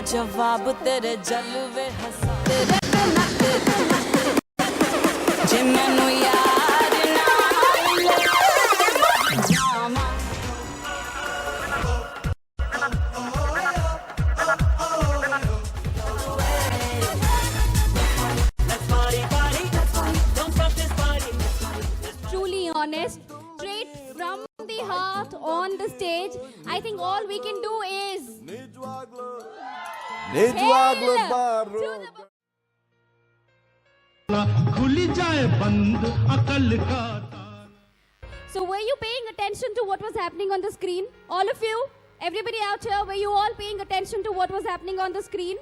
जवाब तेरे जलवे हंसा तेरे जे मैनू यार Truly honest, straight from the heart on the stage. I think all we can do is So were you paying attention to what was happening on the screen? All of you? Everybody out here, were you all paying attention to what was happening on the screen?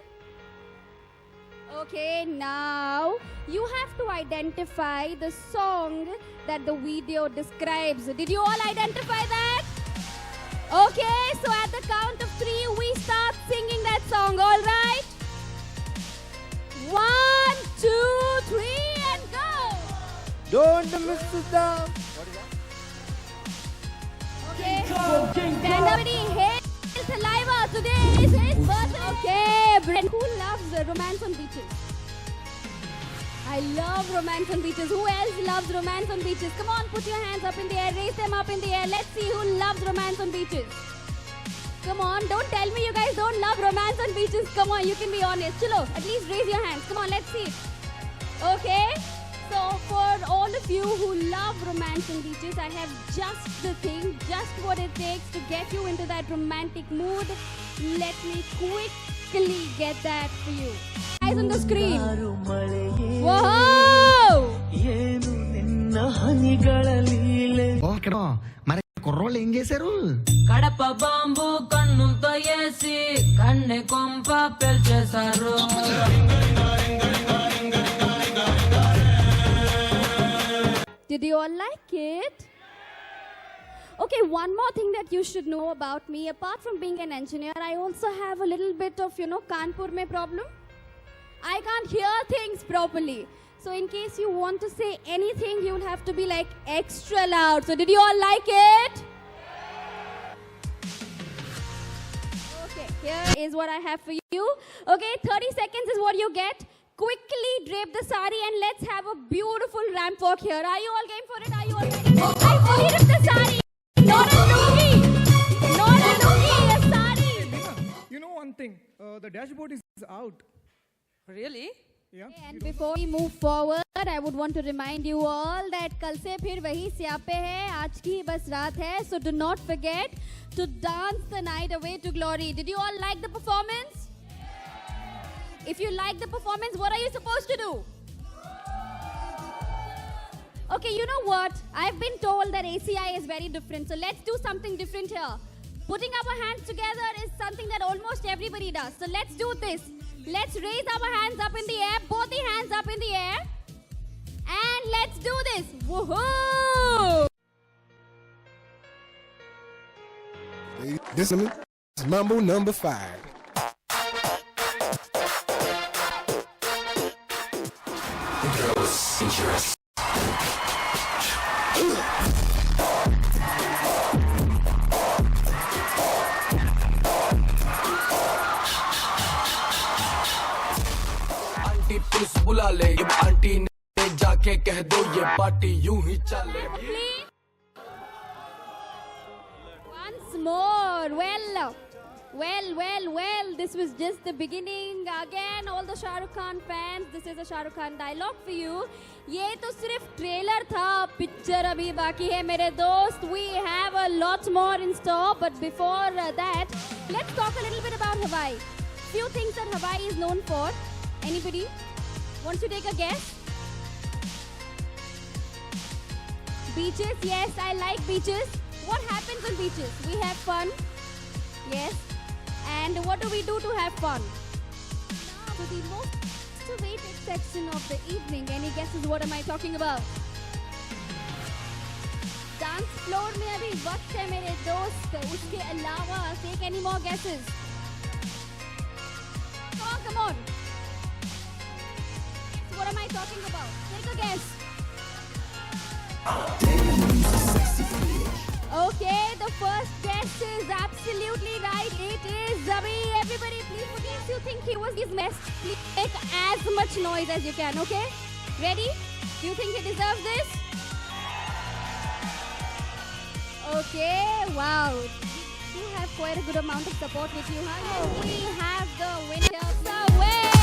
Okay, now you have to identify the song that the video describes. Did you all identify that? Okay, so at the count of 3, we start singing that song, all right? 1, 2, 3, and go! Don't miss it down. Okay, stand up, hail Saliva. Today is his birthday. Okay, Brent. Who loves romance on beaches? I love romance on beaches. Who else loves romance on beaches? Come on, put your hands up in the air. Raise them up in the air. Let's see who loves romance on beaches. Come on, don't tell me you guys don't love romance on beaches. Come on, you can be honest. Chalo, at least raise your hands. Come on, let's see. Okay, so for all of you who love romance on beaches, I have just the thing, just what it takes to get you into that romantic mood. Let me quickly get that for you. Eyes on the screen. Whoa! మరి కుర్రోళ్ళు ఏం చేశారు? Kadapa bomb కన్నులతో వేసి కన్నె కొంప పెల్చేశారు. Did you all like it? Okay, one more thing that you should know about me. Apart from being an engineer, I also have a little bit of, Kanpur mein problem. I can't hear things properly. So in case you want to say anything, you will have to be like extra loud. So did you all like it? Okay, here is what I have for you. Okay, 30 seconds is what you get. Quickly drape the sari and let's have a beautiful ramp walk here. Are you all game for it? Are you all ready? I fully ripped the sari. Not a lungi. Not a lungi, a sari. You know one thing, the dashboard is out. Really? Yeah. And before we move forward, I would want to remind you all that कल से फिर वही स्यापे है, आज की बस रात है. So do not forget to dance the night away to glory. Did you all like the performance? If you like the performance, what are you supposed to do? Okay, you know what? I've been told that ACI is very different. So let's do something different here. Putting our hands together is something that almost everybody does. So let's do this. Let's raise our hands up in the air. Both the hands up in the air. And let's do this. Woohoo! This Mambo number 5. Girls, dangerous. Aunty police बुला ले, ये aunty ने जाके कह दो ये party यूं ही चले. Once more. Well, this was just the beginning. Again, all the Shah Rukh Khan fans, this is a Shah Rukh Khan dialogue for you. ये तो सिर्फ ट्रेलर था, पिक्चर अभी बाकी है मेरे दोस्त. We have a lot more in store, but before that, let's talk a little bit about Hawaii. Few things that Hawaii is known for. Anybody wants to take a guess? Beaches, yes, I like beaches. What happens on beaches? We have fun. Yes. And what do we do to have fun? Now to the most awaited section of the evening. Any guesses what am I talking about? Dance floor में अभी वक्त है मेरे दोस्त. उसके अलावा take any more guesses? Come on. So what am I talking about? Take a guess. Okay, the first guess is absolutely right. It is Zabi. Everybody, please, in case you think he was his best, please make as much noise as you can, okay? Ready? Do you think he deserves this? Okay, wow. You have quite a good amount of support with you, huh? We have the winner. The way.